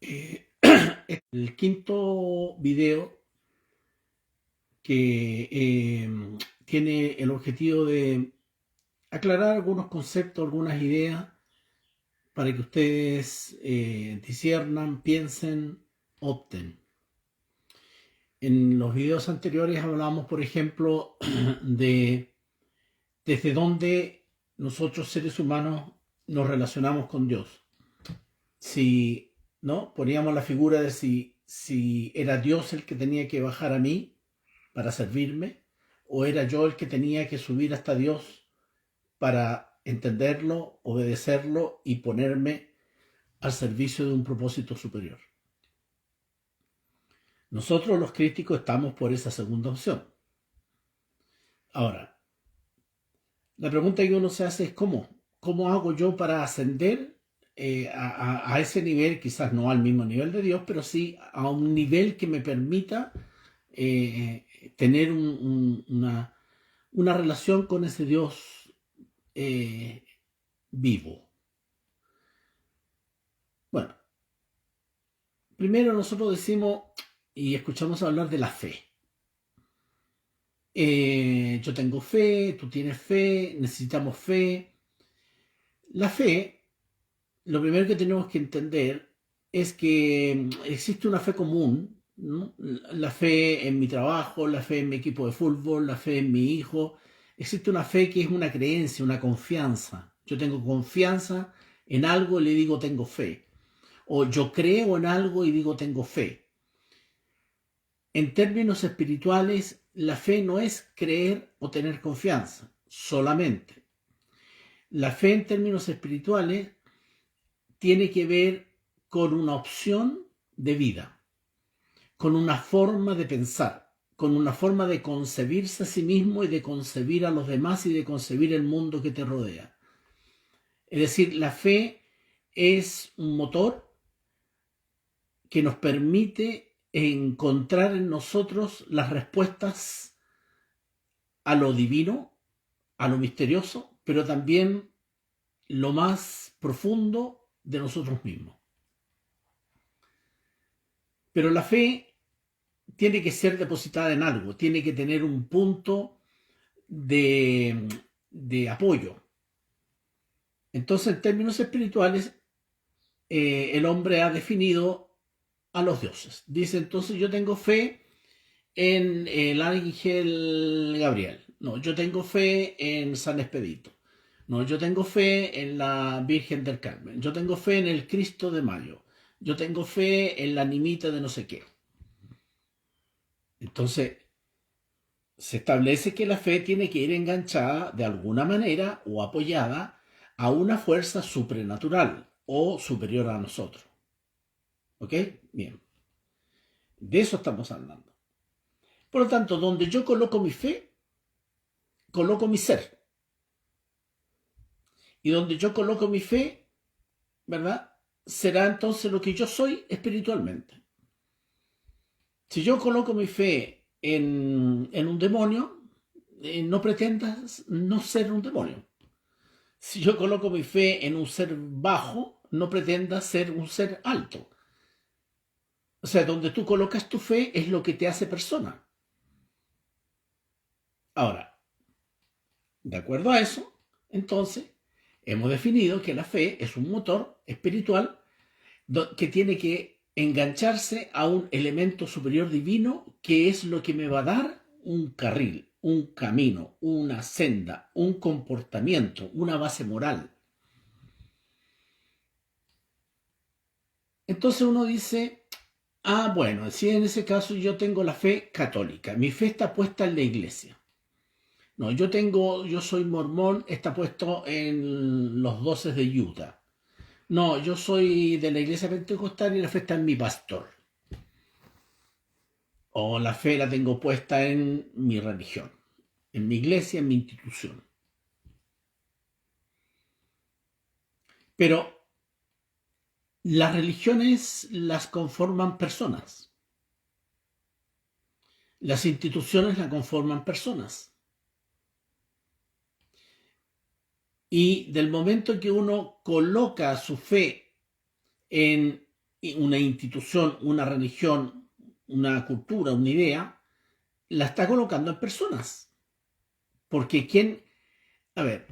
Eh, el quinto video que tiene el objetivo de aclarar algunos conceptos, algunas ideas, para que ustedes disciernan, piensen, opten. En los videos anteriores hablamos, por ejemplo, de desde dónde nosotros seres humanos nos relacionamos con Dios. Si, ¿no? Poníamos la figura de si era Dios el que tenía que bajar a mí para servirme, o era yo el que tenía que subir hasta Dios para entenderlo, obedecerlo y ponerme al servicio de un propósito superior. Nosotros los críticos estamos por esa segunda opción. Ahora, la pregunta que uno se hace es ¿cómo hago yo para ascender a ese nivel, quizás no al mismo nivel de Dios, pero sí a un nivel que me permita tener una relación con ese Dios eh, vivo? Bueno, primero nosotros decimos y escuchamos hablar de la fe. Yo tengo fe, tú tienes fe, necesitamos fe. La fe, lo primero que tenemos que entender es que existe una fe común, ¿no? La fe en mi trabajo, la fe en mi equipo de fútbol, la fe en mi hijo. Existe una fe que es una creencia, una confianza. Yo tengo confianza en algo y le digo tengo fe. O yo creo en algo y digo tengo fe. En términos espirituales, la fe no es creer o tener confianza solamente. La fe en términos espirituales tiene que ver con una opción de vida, con una forma de pensar, con una forma de concebirse a sí mismo y de concebir a los demás y de concebir el mundo que te rodea. Es decir, la fe es un motor que nos permite encontrar en nosotros las respuestas a lo divino, a lo misterioso, pero también lo más profundo de nosotros mismos. Pero la fe tiene que ser depositada en algo, tiene que tener un punto de apoyo. Entonces, en términos espirituales, el hombre ha definido a los dioses. Dice, entonces yo tengo fe en el ángel Gabriel. No, yo tengo fe en San Expedito. No, yo tengo fe en la Virgen del Carmen. Yo tengo fe en el Cristo de Mayo. Yo tengo fe en la nimita de no sé qué. Entonces, se establece que la fe tiene que ir enganchada de alguna manera o apoyada a una fuerza suprenatural o superior a nosotros. ¿Ok? Bien. De eso estamos hablando. Por lo tanto, donde yo coloco mi fe, coloco mi ser. Y donde yo coloco mi fe, ¿verdad? Será entonces lo que yo soy espiritualmente. Si yo coloco mi fe en un demonio, no pretendas no ser un demonio. Si yo coloco mi fe en un ser bajo, no pretendas ser un ser alto. O sea, donde tú colocas tu fe es lo que te hace persona. Ahora, de acuerdo a eso, entonces, hemos definido que la fe es un motor espiritual que tiene que engancharse a un elemento superior divino que es lo que me va a dar un carril, un camino, una senda, un comportamiento, una base moral. Entonces uno dice, bueno, si en ese caso yo tengo la fe católica, mi fe está puesta en la iglesia. No, yo soy mormón, está puesto en los 12 de Utah. No, yo soy de la iglesia pentecostal y la fe está en mi pastor. O la fe la tengo puesta en mi religión, en mi iglesia, en mi institución. Pero las religiones las conforman personas. Las instituciones las conforman personas. Y del momento que uno coloca su fe en una institución, una religión, una cultura, una idea, la está colocando en personas. Porque a ver,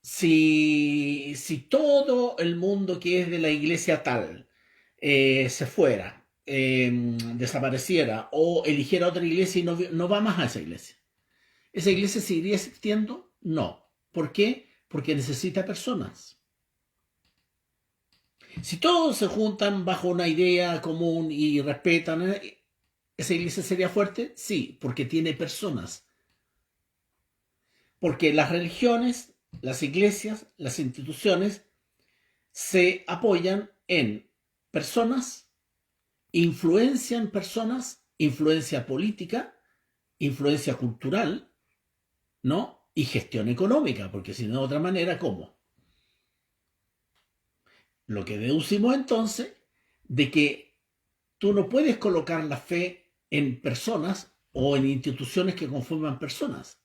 si todo el mundo que es de la iglesia tal se fuera, desapareciera o eligiera otra iglesia y no va más a esa iglesia, ¿esa iglesia seguiría existiendo? No. ¿Por qué? Porque necesita personas. Si todos se juntan bajo una idea común y respetan, ¿esa iglesia sería fuerte? Sí, porque tiene personas. Porque las religiones, las iglesias, las instituciones se apoyan en personas, influencian personas, influencia política, influencia cultural, ¿no? Y gestión económica, porque si no de otra manera, ¿cómo? Lo que deducimos entonces de que tú no puedes colocar la fe en personas o en instituciones que conforman personas.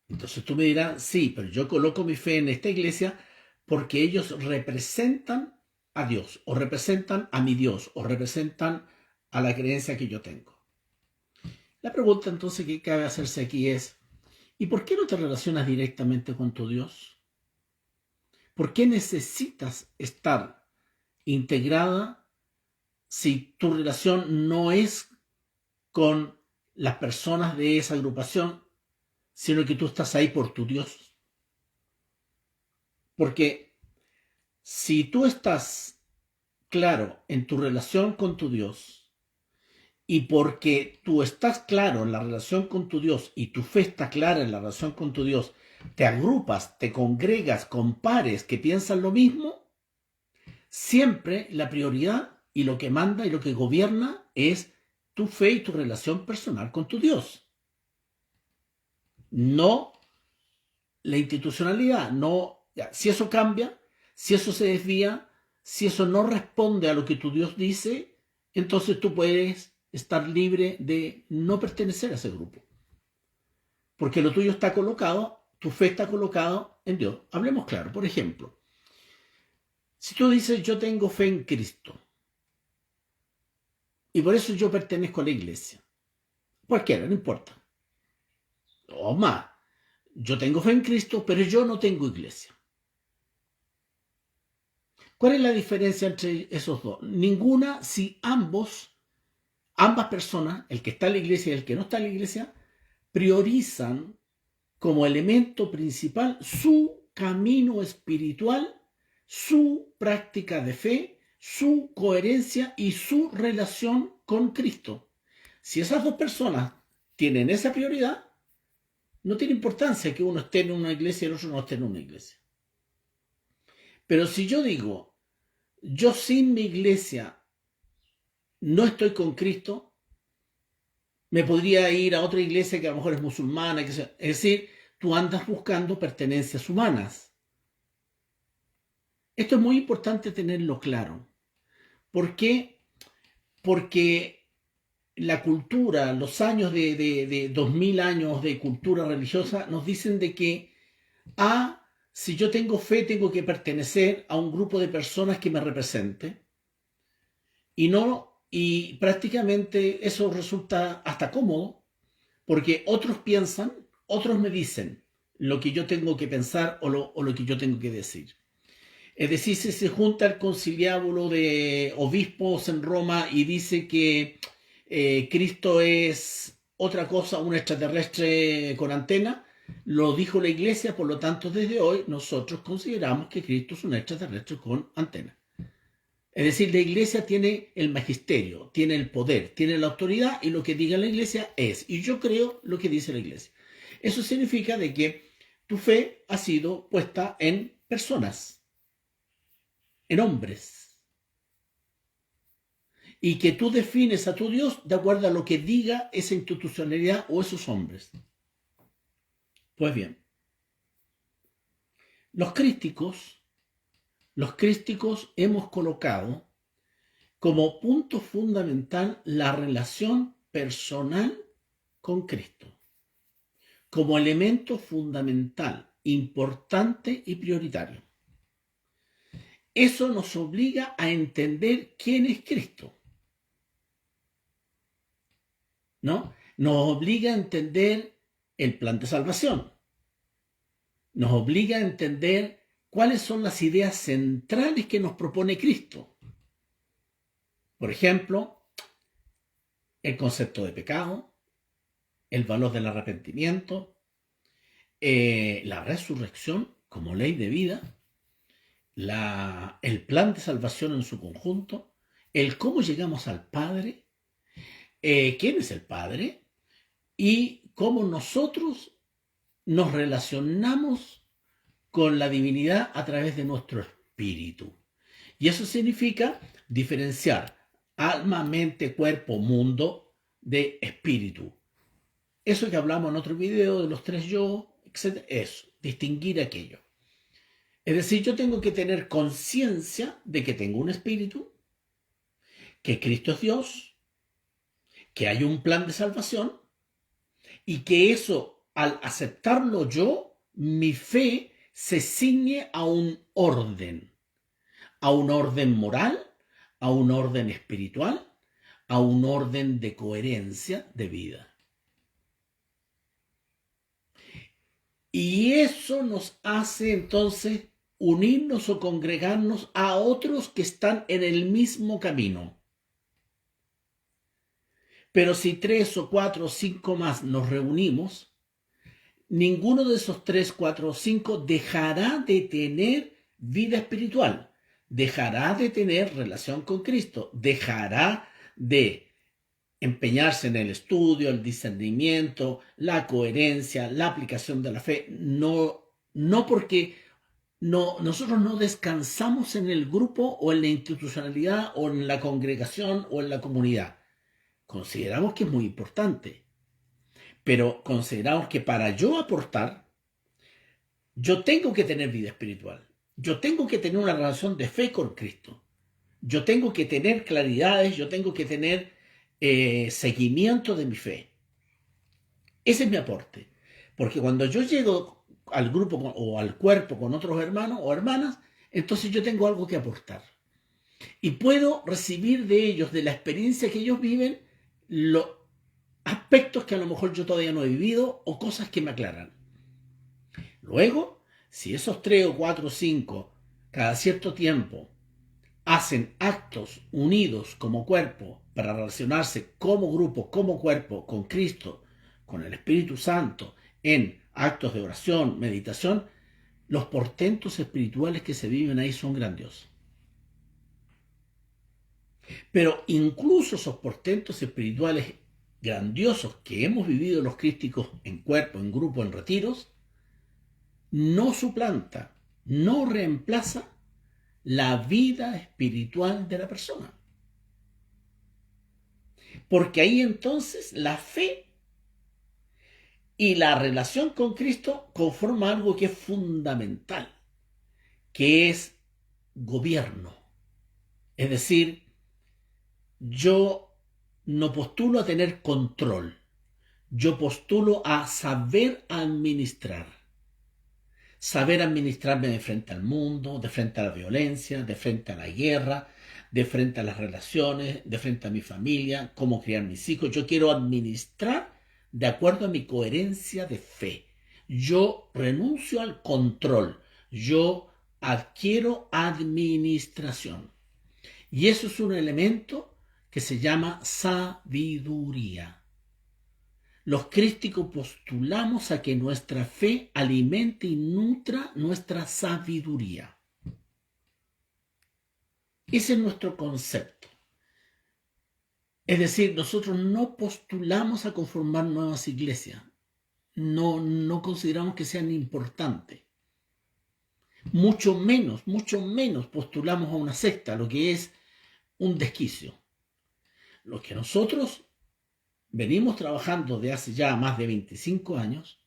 Entonces tú me dirás, sí, pero yo coloco mi fe en esta iglesia porque ellos representan a Dios, o representan a mi Dios, o representan a la creencia que yo tengo. La pregunta entonces que cabe hacerse aquí es, ¿y por qué no te relacionas directamente con tu Dios? ¿Por qué necesitas estar integrada si tu relación no es con las personas de esa agrupación, sino que tú estás ahí por tu Dios? Porque si tú estás claro en tu relación con tu Dios, y porque tú estás claro en la relación con tu Dios y tu fe está clara en la relación con tu Dios, te agrupas, te congregas con pares que piensan lo mismo, siempre la prioridad y lo que manda y lo que gobierna es tu fe y tu relación personal con tu Dios. No la institucionalidad, no, ya, si eso cambia, si eso se desvía, si eso no responde a lo que tu Dios dice, entonces tú puedes estar libre de no pertenecer a ese grupo. Porque lo tuyo está colocado, tu fe está colocado en Dios. Hablemos claro, por ejemplo, si tú dices yo tengo fe en Cristo y por eso yo pertenezco a la iglesia, cualquiera, no importa, o más, yo tengo fe en Cristo, pero yo no tengo iglesia. ¿Cuál es la diferencia entre esos dos? Ninguna si ambas personas, el que está en la iglesia y el que no está en la iglesia, priorizan como elemento principal su camino espiritual, su práctica de fe, su coherencia y su relación con Cristo. Si esas dos personas tienen esa prioridad, no tiene importancia que uno esté en una iglesia y el otro no esté en una iglesia. Pero si yo digo, yo sin mi iglesia no estoy con Cristo, me podría ir a otra iglesia que a lo mejor es musulmana, es decir, tú andas buscando pertenencias humanas. Esto es muy importante tenerlo claro. ¿Por qué? Porque la cultura, los años de 2000 años de cultura religiosa nos dicen de que, si yo tengo fe, tengo que pertenecer a un grupo de personas que me represente. Y prácticamente eso resulta hasta cómodo, porque otros piensan, otros me dicen lo que yo tengo que pensar o lo que yo tengo que decir. Es decir, si se junta el conciliábulo de obispos en Roma y dice que Cristo es otra cosa, un extraterrestre con antena, lo dijo la iglesia, por lo tanto desde hoy nosotros consideramos que Cristo es un extraterrestre con antena. Es decir, la iglesia tiene el magisterio, tiene el poder, tiene la autoridad y lo que diga la iglesia es. Y yo creo lo que dice la iglesia. Eso significa de que tu fe ha sido puesta en personas, en hombres. Y que tú defines a tu Dios de acuerdo a lo que diga esa institucionalidad o esos hombres. Pues bien, los crísticos hemos colocado como punto fundamental la relación personal con Cristo, como elemento fundamental, importante y prioritario. eso nos obliga a entender quién es Cristo, ¿no? Nos obliga a entender el plan de salvación. Nos obliga a entender cuáles son las ideas centrales que nos propone Cristo. Por ejemplo, el concepto de pecado, el valor del arrepentimiento, la resurrección como ley de vida, el plan de salvación en su conjunto, el cómo llegamos al Padre, quién es el Padre y cómo nosotros nos relacionamos con la divinidad a través de nuestro espíritu. Y eso significa diferenciar alma, mente, cuerpo, mundo de espíritu. Eso que hablamos en otro video de los tres yo, etc. Eso, distinguir aquello. Es decir, yo tengo que tener conciencia de que tengo un espíritu, que Cristo es Dios, que hay un plan de salvación y que eso, al aceptarlo yo, mi fe se ciñe a un orden moral, a un orden espiritual, a un orden de coherencia de vida. Y eso nos hace entonces unirnos o congregarnos a otros que están en el mismo camino. Pero si 3 o 4 o 5 más nos reunimos, ninguno de esos 3, 4 o 5 dejará de tener vida espiritual, dejará de tener relación con Cristo, dejará de empeñarse en el estudio, el discernimiento, la coherencia, la aplicación de la fe. No porque nosotros no descansamos en el grupo o en la institucionalidad o en la congregación o en la comunidad. Consideramos que es muy importante, pero consideramos que para yo aportar, yo tengo que tener vida espiritual. Yo tengo que tener una relación de fe con Cristo. Yo tengo que tener claridades, yo tengo que tener seguimiento de mi fe. Ese es mi aporte. Porque cuando yo llego al grupo o al cuerpo con otros hermanos o hermanas, entonces yo tengo algo que aportar. Y puedo recibir de ellos, de la experiencia que ellos viven, los aspectos que a lo mejor yo todavía no he vivido o cosas que me aclaran. Luego, si esos 3 o 4 o 5 cada cierto tiempo hacen actos unidos como cuerpo para relacionarse como grupo, como cuerpo, con Cristo, con el Espíritu Santo, en actos de oración, meditación, los portentos espirituales que se viven ahí son grandiosos. Pero incluso esos portentos espirituales grandiosos que hemos vivido los crísticos en cuerpo, en grupo, en retiros, no suplanta, no reemplaza la vida espiritual de la persona. Porque ahí entonces la fe y la relación con Cristo conforman algo que es fundamental, que es gobierno. Es decir, yo no postulo a tener control, yo postulo a saber administrarme de frente al mundo, de frente a la violencia, de frente a la guerra, de frente a las relaciones, de frente a mi familia, cómo criar mis hijos. Yo quiero administrar de acuerdo a mi coherencia de fe. Yo renuncio al control, yo adquiero administración. Y eso es un elemento que se llama sabiduría. Los crísticos postulamos a que nuestra fe alimente y nutra nuestra sabiduría. Ese es nuestro concepto. Es decir, nosotros no postulamos a conformar nuevas iglesias. No consideramos que sean importantes. Mucho menos postulamos a una secta, lo que es un desquicio. Lo que nosotros venimos trabajando de hace ya más de 25 años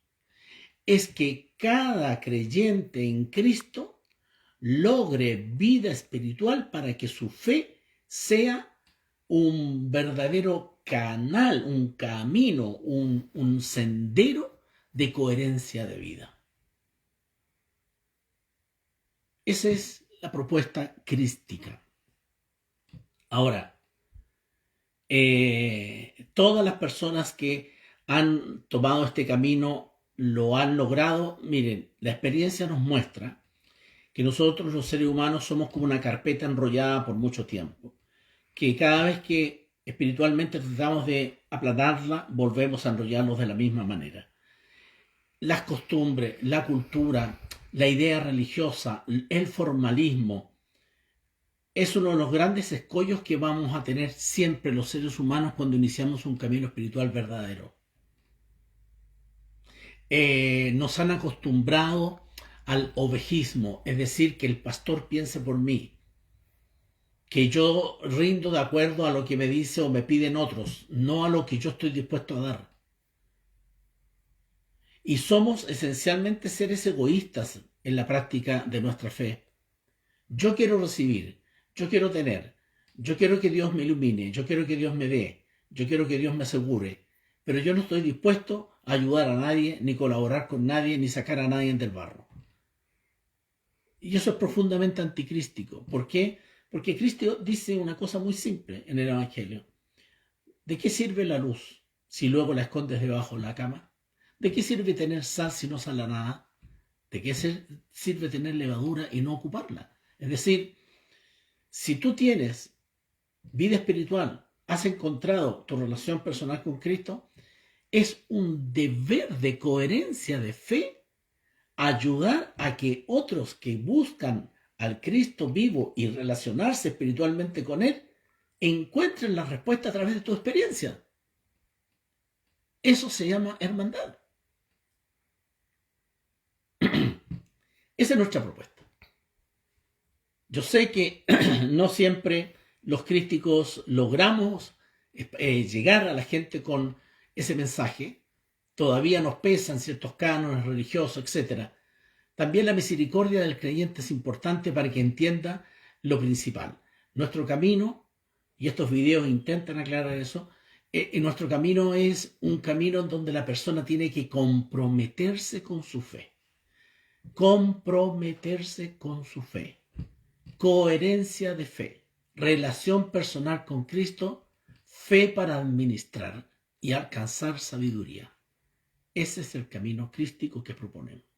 es que cada creyente en Cristo logre vida espiritual para que su fe sea un verdadero canal, un camino, un sendero de coherencia de vida. Esa es la propuesta crística. Ahora, todas las personas que han tomado este camino lo han logrado. Miren, la experiencia nos muestra que nosotros los seres humanos somos como una carpeta enrollada por mucho tiempo, que cada vez que espiritualmente tratamos de aplanarla, volvemos a enrollarnos de la misma manera. Las costumbres, la cultura, la idea religiosa, el formalismo, es uno de los grandes escollos que vamos a tener siempre los seres humanos cuando iniciamos un camino espiritual verdadero. Nos han acostumbrado al ovejismo, es decir, que el pastor piense por mí, que yo rindo de acuerdo a lo que me dice o me piden otros, no a lo que yo estoy dispuesto a dar. Y somos esencialmente seres egoístas en la práctica de nuestra fe. Yo quiero recibir, yo quiero tener, yo quiero que Dios me ilumine, yo quiero que Dios me dé, yo quiero que Dios me asegure, pero yo no estoy dispuesto a ayudar a nadie, ni colaborar con nadie, ni sacar a nadie del barro. Y eso es profundamente anticrístico. ¿Por qué? Porque Cristo dice una cosa muy simple en el Evangelio. ¿De qué sirve la luz si luego la escondes debajo de la cama? ¿De qué sirve tener sal si no sale nada? ¿De qué sirve tener levadura y no ocuparla? Es decir, si tú tienes vida espiritual, has encontrado tu relación personal con Cristo, es un deber de coherencia de fe ayudar a que otros que buscan al Cristo vivo y relacionarse espiritualmente con Él encuentren la respuesta a través de tu experiencia. Eso se llama hermandad. Esa es nuestra propuesta. Yo sé que no siempre los crísticos logramos llegar a la gente con ese mensaje. Todavía nos pesan ciertos cánones religiosos, etc. También la misericordia del creyente es importante para que entienda lo principal. Nuestro camino, y estos videos intentan aclarar eso, nuestro camino es un camino en donde la persona tiene que comprometerse con su fe. Comprometerse con su fe. Coherencia de fe. Relación personal con Cristo. Fe para administrar y alcanzar sabiduría. Ese es el camino crístico que proponemos.